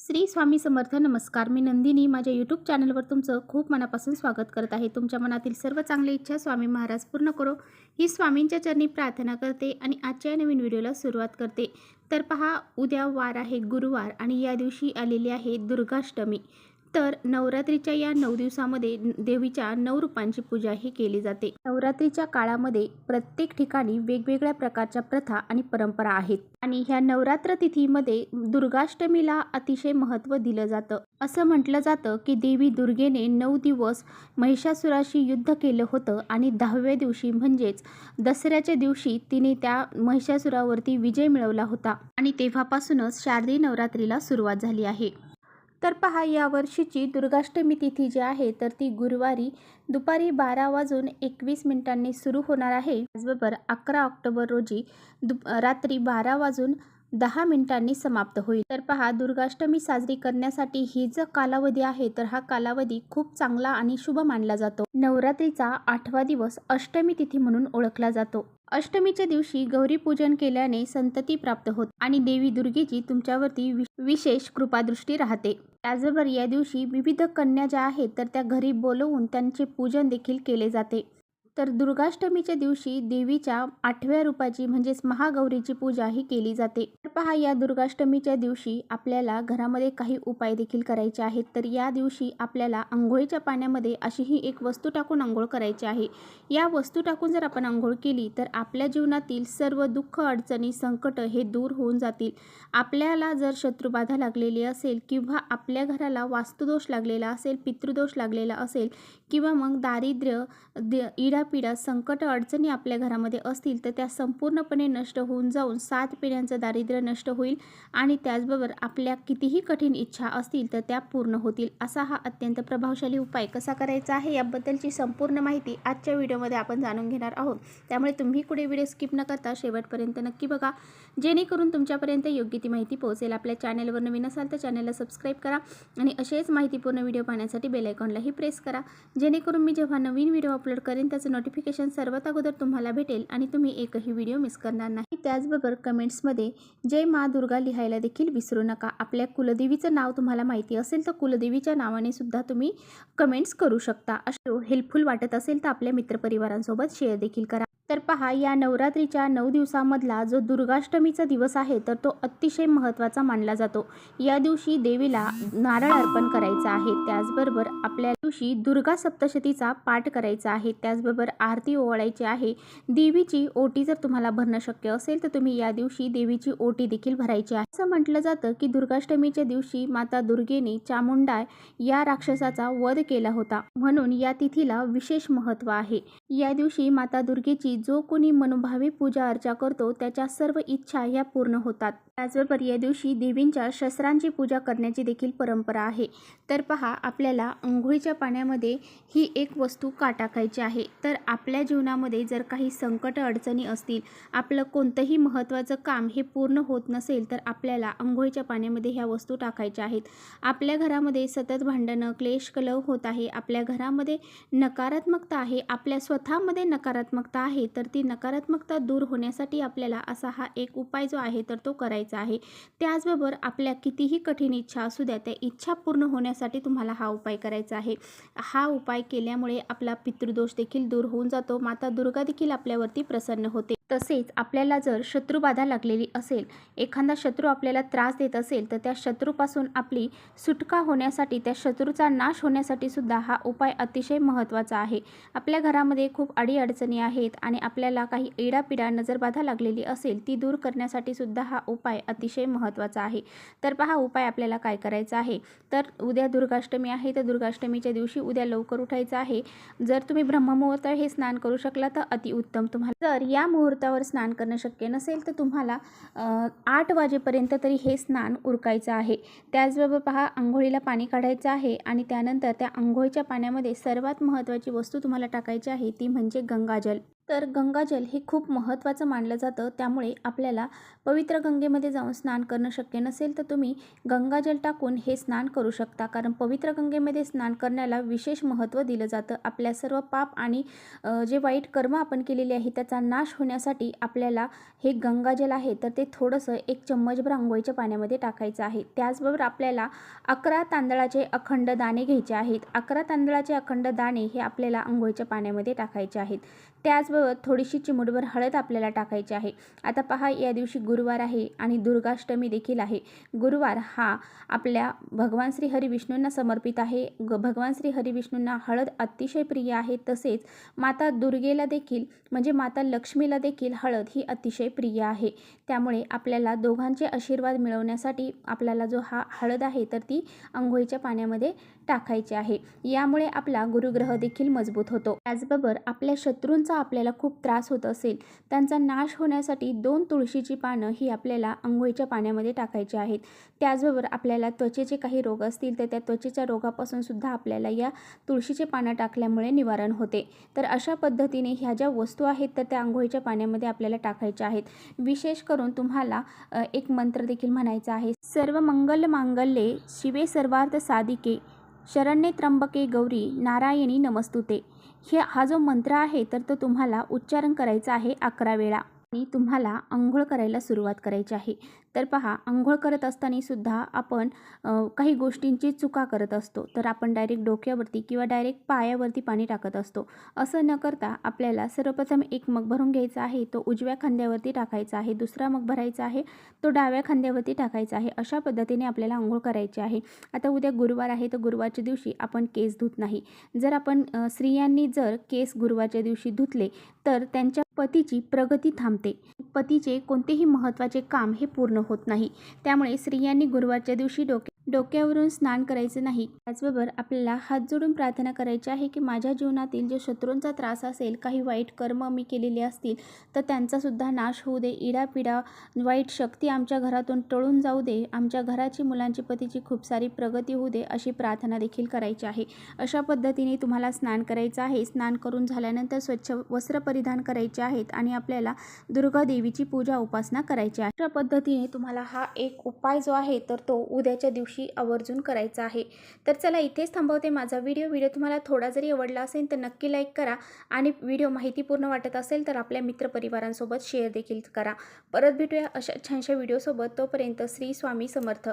श्री स्वामी समर्थ. नमस्कार. मी नंदिनी. माझ्या यूट्यूब चॅनलवर तुमचं खूप मनापासून स्वागत करत आहे. तुमच्या मनातील सर्व चांगली इच्छा स्वामी महाराज पूर्ण करो ही स्वामींच्या चरणी प्रार्थना करते आणि आजच्या नवीन व्हिडिओला सुरुवात करते. तर पहा, उद्या वार आहे गुरुवार आणि या दिवशी आलेली आहे दुर्गाष्टमी. तर नवरात्रीच्या या 9 दिवसामध्ये देवीच्या 9 रूपांची पूजा ही केली जाते. नवरात्रीच्या काळामध्ये प्रत्येक ठिकाणी वेगवेगळ्या प्रकारच्या प्रथा आणि परंपरा आहेत आणि ह्या नवरात्र तिथीमध्ये दुर्गाष्टमीला अतिशय महत्त्व दिलं जातं. असं म्हटलं जातं की देवी दुर्गेने 9 दिवस महिषासुराशी युद्ध केलं होतं आणि 10व्या दिवशी म्हणजेच दसऱ्याच्या दिवशी तिने त्या महिषासुरावरती विजय मिळवला होता आणि तेव्हापासूनच शारदीय नवरात्रीला सुरुवात झाली आहे. तर पहा, या वर्षीची दुर्गाष्टमी तिथी जी आहे तर ती गुरुवारी दुपारी 12:21 सुरू होणार आहे. त्याचबरोबर 11 ऑक्टोबर रोजी रात्री 12:10 समाप्त होईल. तर पहा, दुर्गाष्टमी साजरी करण्यासाठी ही जो कालावधी आहे तर हा कालावधी खूप चांगला आणि शुभ मानला जातो. नवरात्रीचा 8वा दिवस अष्टमी तिथी म्हणून ओळखला जातो. अष्टमीच्या दिवशी गौरी पूजन केल्याने संतती प्राप्त होते आणि देवी दुर्गेची तुमच्यावरती विशेष कृपादृष्टी राहते. त्याचबरोबर या दिवशी विविध कन्या ज्या आहेत तर त्या घरी बोलवून त्यांचे पूजन देखील केले जाते. तर दुर्गाष्टमीच्या दिवशी देवीच्या 8व्या रूपाची म्हणजेच महागौरीची पूजा ही केली जाते. तर पहा, या दुर्गाष्टमीच्या दिवशी आपल्याला घरामध्ये काही उपाय देखील करायचे आहेत. तर या दिवशी आपल्याला अंघोळीच्या पाण्यामध्ये अशी ही एक वस्तू टाकून अंघोळ करायची आहे. या वस्तू टाकून जर आपण अंघोळ केली तर आपल्या जीवनातील सर्व दुःख, अडचणी, संकट हे दूर होऊन जातील. आपल्याला जर शत्रुबाधा लागलेली असेल किंवा आपल्या घराला वास्तुदोष लागलेला असेल, पितृदोष लागलेला असेल किंवा मग दारिद्र्य, इडापिडा, संकट, अडचणी आपल्या घरामध्ये असतील तर त्या संपूर्णपणे नष्ट होऊन जाऊन 7 पिढ्यांचं दारिद्र्य नष्ट होईल आणि त्याचबरोबर आपल्या कितीही कठीण इच्छा असतील तर त्या पूर्ण होतील. असा हा अत्यंत प्रभावशाली उपाय कसा करायचा आहे याबद्दलची संपूर्ण माहिती आजच्या व्हिडिओमध्ये आपण जाणून घेणार आहोत. त्यामुळे तुम्ही पुढे व्हिडिओ स्किप न करता शेवटपर्यंत नक्की बघा, जेणेकरून तुमच्यापर्यंत योग्य ती माहिती पोहोचेल. आपल्या चॅनलवर नवीन असाल तर चॅनलला सबस्क्राईब करा आणि असेच माहितीपूर्ण व्हिडिओ पाहण्यासाठी बेल आयकॉनलाही प्रेस करा, जेणेकरून मी जेव्हा नवीन व्हिडिओ अपलोड करेन त्याचं नोटिफिकेशन सर्वात अगोदर तुम्हाला भेटेल आणि तुम्ही एकही व्हिडिओ मिस करणार नाही. त्याचबरोबर कमेंट्समध्ये जय मा दुर्गा लिहायला देखील विसरू नका. आपल्या कुलदेवीचं नाव तुम्हाला माहिती असेल तर कुलदेवीच्या नावाने सुद्धा तुम्ही कमेंट्स करू शकता. असे हेल्पफुल वाटत असेल तर आपल्या मित्रपरिवारांसोबत शेअर देखील करा. तर पहा, या नवरात्रीच्या 9 दिवसामधला जो दुर्गाष्टमीचा दिवस आहे तर तो अतिशय महत्त्वाचा मानला जातो. या दिवशी देवीला नारळ अर्पण करायचा आहे. त्याचबरोबर आपल्या दिवशी दुर्गा सप्तशतीचा पाठ करायचा आहे. त्याचबरोबर आरती ओवाळायची आहे. देवीची ओटी जर तुम्हाला भरणं शक्य असेल तर तुम्ही या दिवशी देवीची ओटी देखील भरायची आहे. असं म्हटलं जातं की दुर्गाष्टमीच्या दिवशी माता दुर्गेने चामुंडा या राक्षसाचा वध केला होता, म्हणून या तिथीला विशेष महत्त्व आहे. या दिवशी माता दुर्गेची जो कोणी मनोभावे पूजा अर्चा करतो त्याच्या सर्व इच्छा ह्या पूर्ण होतात. त्याचबरोबर या दिवशी देवींच्या शस्त्रांची पूजा करण्याची देखील परंपरा आहे. तर पहा, आपल्याला अंघोळीच्या पाण्यामध्ये ही एक वस्तू का टाकायची आहे. तर आपल्या जीवनामध्ये जर काही संकट, अडचणी असतील, आपलं कोणतंही महत्त्वाचं काम हे पूर्ण होत नसेल तर आपल्याला अंघोळीच्या पाण्यामध्ये ह्या वस्तू टाकायच्या आहेत. आपल्या घरामध्ये सतत भांडणं, क्लेश, कलह होत आहे, आपल्या घरामध्ये नकारात्मकता आहे, आपल्या स्वतःमध्ये नकारात्मकता आहे, तर ती नकारात्मकता दूर होण्यासाठी आपल्याला असा हा एक उपाय जो आहे तर तो करायचा आहे. त्याचबरोबर आपल्या कितीही कठीण इच्छा असू द्या, त्या इच्छा पूर्ण होण्यासाठी तुम्हाला हा उपाय करायचा आहे. हा उपाय केल्यामुळे आपला पितृदोष देखील दूर होऊन जातो. माता दुर्गा देखील आपल्यावरती प्रसन्न होते. तसेच आपल्याला जर शत्रुबाधा लागलेली असेल, एखादा शत्रू आपल्याला त्रास देत असेल तर त्या शत्रूपासून आपली सुटका होण्यासाठी, त्या शत्रूचा नाश होण्यासाठी सुद्धा हा उपाय अतिशय महत्त्वाचा आहे. आपल्या घरामध्ये खूप अडीअडचणी आहेत आणि आपल्याला काही इडापिडा, नजरबाधा लागलेली असेल ती दूर करण्यासाठी सुद्धा हा उपाय अतिशय महत्त्वाचा आहे. तर पहा, उपाय आपल्याला काय करायचा आहे. तर उद्या दुर्गाष्टमी आहे तर दुर्गाष्टमीच्या दिवशी उद्या लवकर उठायचं आहे. जर तुम्ही ब्रह्ममुहूर्त हे स्नान करू शकला तर अतिउत्तम. तुम्हाला जर या मुहूर्तावर स्नान करणं शक्य नसेल तर तुम्हाला 8 वाजेपर्यंत तरी हे स्नान उरकायचं आहे. त्याचबरोबर पहा, अंघोळीला पाणी काढायचं आहे आणि त्यानंतर त्या अंघोळीच्या पाण्यामध्ये सर्वात महत्त्वाची वस्तू तुम्हाला टाकायची आहे ती म्हणजे गंगाजल. तर गंगाजल हे खूप महत्त्वाचं मानलं जातं. त्यामुळे आपल्याला पवित्र गंगेमध्ये जाऊन स्नान करणं शक्य नसेल तर तुम्ही गंगाजल टाकून हे स्नान करू शकता. कारण पवित्र गंगेमध्ये स्नान करण्याला विशेष महत्त्व दिलं जातं. आपल्या सर्व पाप आणि जे वाईट कर्म आपण केलेले आहे त्याचा नाश होण्यासाठी आपल्याला हे गंगाजल आहे तर ते थोडंसं 1 चम्मचभर अंघोळीच्या पाण्यामध्ये टाकायचं आहे. त्याचबरोबर आपल्याला 11 तांदळाचे अखंड दाणे घ्यायचे आहेत. 11 तांदळाचे अखंड दाणे हे आपल्याला अंघोळीच्या पाण्यामध्ये टाकायचे आहेत. त्याचबरोबर थोडीशी चिमूटभर हळद आपल्याला टाकायची आहे. आता पहा, या दिवशी गुरुवार आहे आणि दुर्गाष्टमी देखील आहे. गुरुवार हा आपल्या भगवान श्री हरिविष्णूंना समर्पित आहे. भगवान श्री हरिविष्णूंना हळद अतिशय प्रिय आहे. तसेच माता दुर्गेला देखील म्हणजे माता लक्ष्मीला देखील हळद ही अतिशय प्रिय आहे. त्यामुळे आपल्याला दोघांचे आशीर्वाद मिळवण्यासाठी आपल्याला जो हा हळद आहे तर ती अंघोळीच्या पाण्यामध्ये टाकायची आहे. यामुळे आपला गुरुग्रह देखील मजबूत होतो. त्याचबरोबर आपल्या शत्रूंचा आपल्याला खूप त्रास होत असेल त्यांचा नाश होण्यासाठी 2 तुळशीची पानं ही आपल्याला अंघोळीच्या पाण्यामध्ये टाकायची आहेत. त्याचबरोबर आपल्याला त्वचेचे काही रोग असतील तर त्या त्वचेच्या रोगापासून सुद्धा आपल्याला या तुळशीचे पानं टाकल्यामुळे निवारण होते. तर अशा पद्धतीने ह्या ज्या वस्तू आहेत तर त्या अंघोळीच्या पाण्यामध्ये आपल्याला टाकायच्या आहेत. विशेष करून तुम्हाला एक मंत्र देखील म्हणायचा आहे. सर्व मंगल मांगल्ये शिवे सर्वार्थ साधिके शरण्ये त्र्यंबके गौरी नारायणी नमस्तुते. हा जो मंत्र आहे तर तो तुम्हाला उच्चारण करायचा आहे 11 वेळा आणि तुम्हाला अंघोळ करायला सुरुवात करायची आहे. तर पहा, अंघोळ करत असताना सुद्धा आपण काही गोष्टींची चुका करत असतो. तर आपण डायरेक्ट डोक्यावरती किंवा डायरेक्ट पायावरती पाणी टाकत असतो. असं न करता आपल्याला सर्वप्रथम 1 मग भरून घ्यायचा आहे, तो उजव्या खांद्यावरती टाकायचा आहे. दुसरा मग भरायचा आहे, तो डाव्या खांद्यावरती टाकायचा आहे. अशा पद्धतीने आपल्याला अंघोळ करायची आहे. आता उद्या गुरुवार आहे तर गुरुवारच्या दिवशी आपण केस धुत नाही. जर आपण स्त्रियांनी जर केस गुरुवारच्या दिवशी धुतले तर त्यांच्या पतीची प्रगती थांबते. पतीचे कोणतेही महत्त्वाचे काम हे पूर्ण होत नाही. त्यामुळे स्त्रियांनी गुरुवारच्या दिवशी डोक्यावरून स्नान करायचं नाही. त्याचबरोबर आपल्याला हात जोडून प्रार्थना करायची आहे की माझ्या जीवनातील जो शत्रूंचा त्रास असेल, काही वाईट कर्म मी केलेले असतील तर त्यांचासुद्धा नाश होऊ दे. इडापिडा वाईट शक्ती आमच्या घरातून टळून जाऊ दे. आमच्या घराची, मुलांची, पतीची खूप सारी प्रगती होऊ दे अशी प्रार्थना देखील करायची आहे. अशा पद्धतीने तुम्हाला स्नान करायचं आहे. स्नान करून झाल्यानंतर स्वच्छ वस्त्र परिधान करायचे आहेत आणि आपल्याला दुर्गा देवीची पूजा उपासना करायची आहे. अशा पद्धतीने तुम्हाला हा एक उपाय जो आहे तर तो उद्याच्या दिवशी आवर्जून करायचा आहे. तर चला, इथेच थांबवते माझा व्हिडिओ तुम्हाला थोडा जरी आवडला असेल तर नक्की लाईक करा आणि व्हिडिओ माहितीपूर्ण वाटत असेल तर आपल्या मित्रपरिवारांसोबत शेअर देखील करा. परत भेटूया अशा छानशा व्हिडिओसोबत. तोपर्यंत श्री स्वामी समर्थ.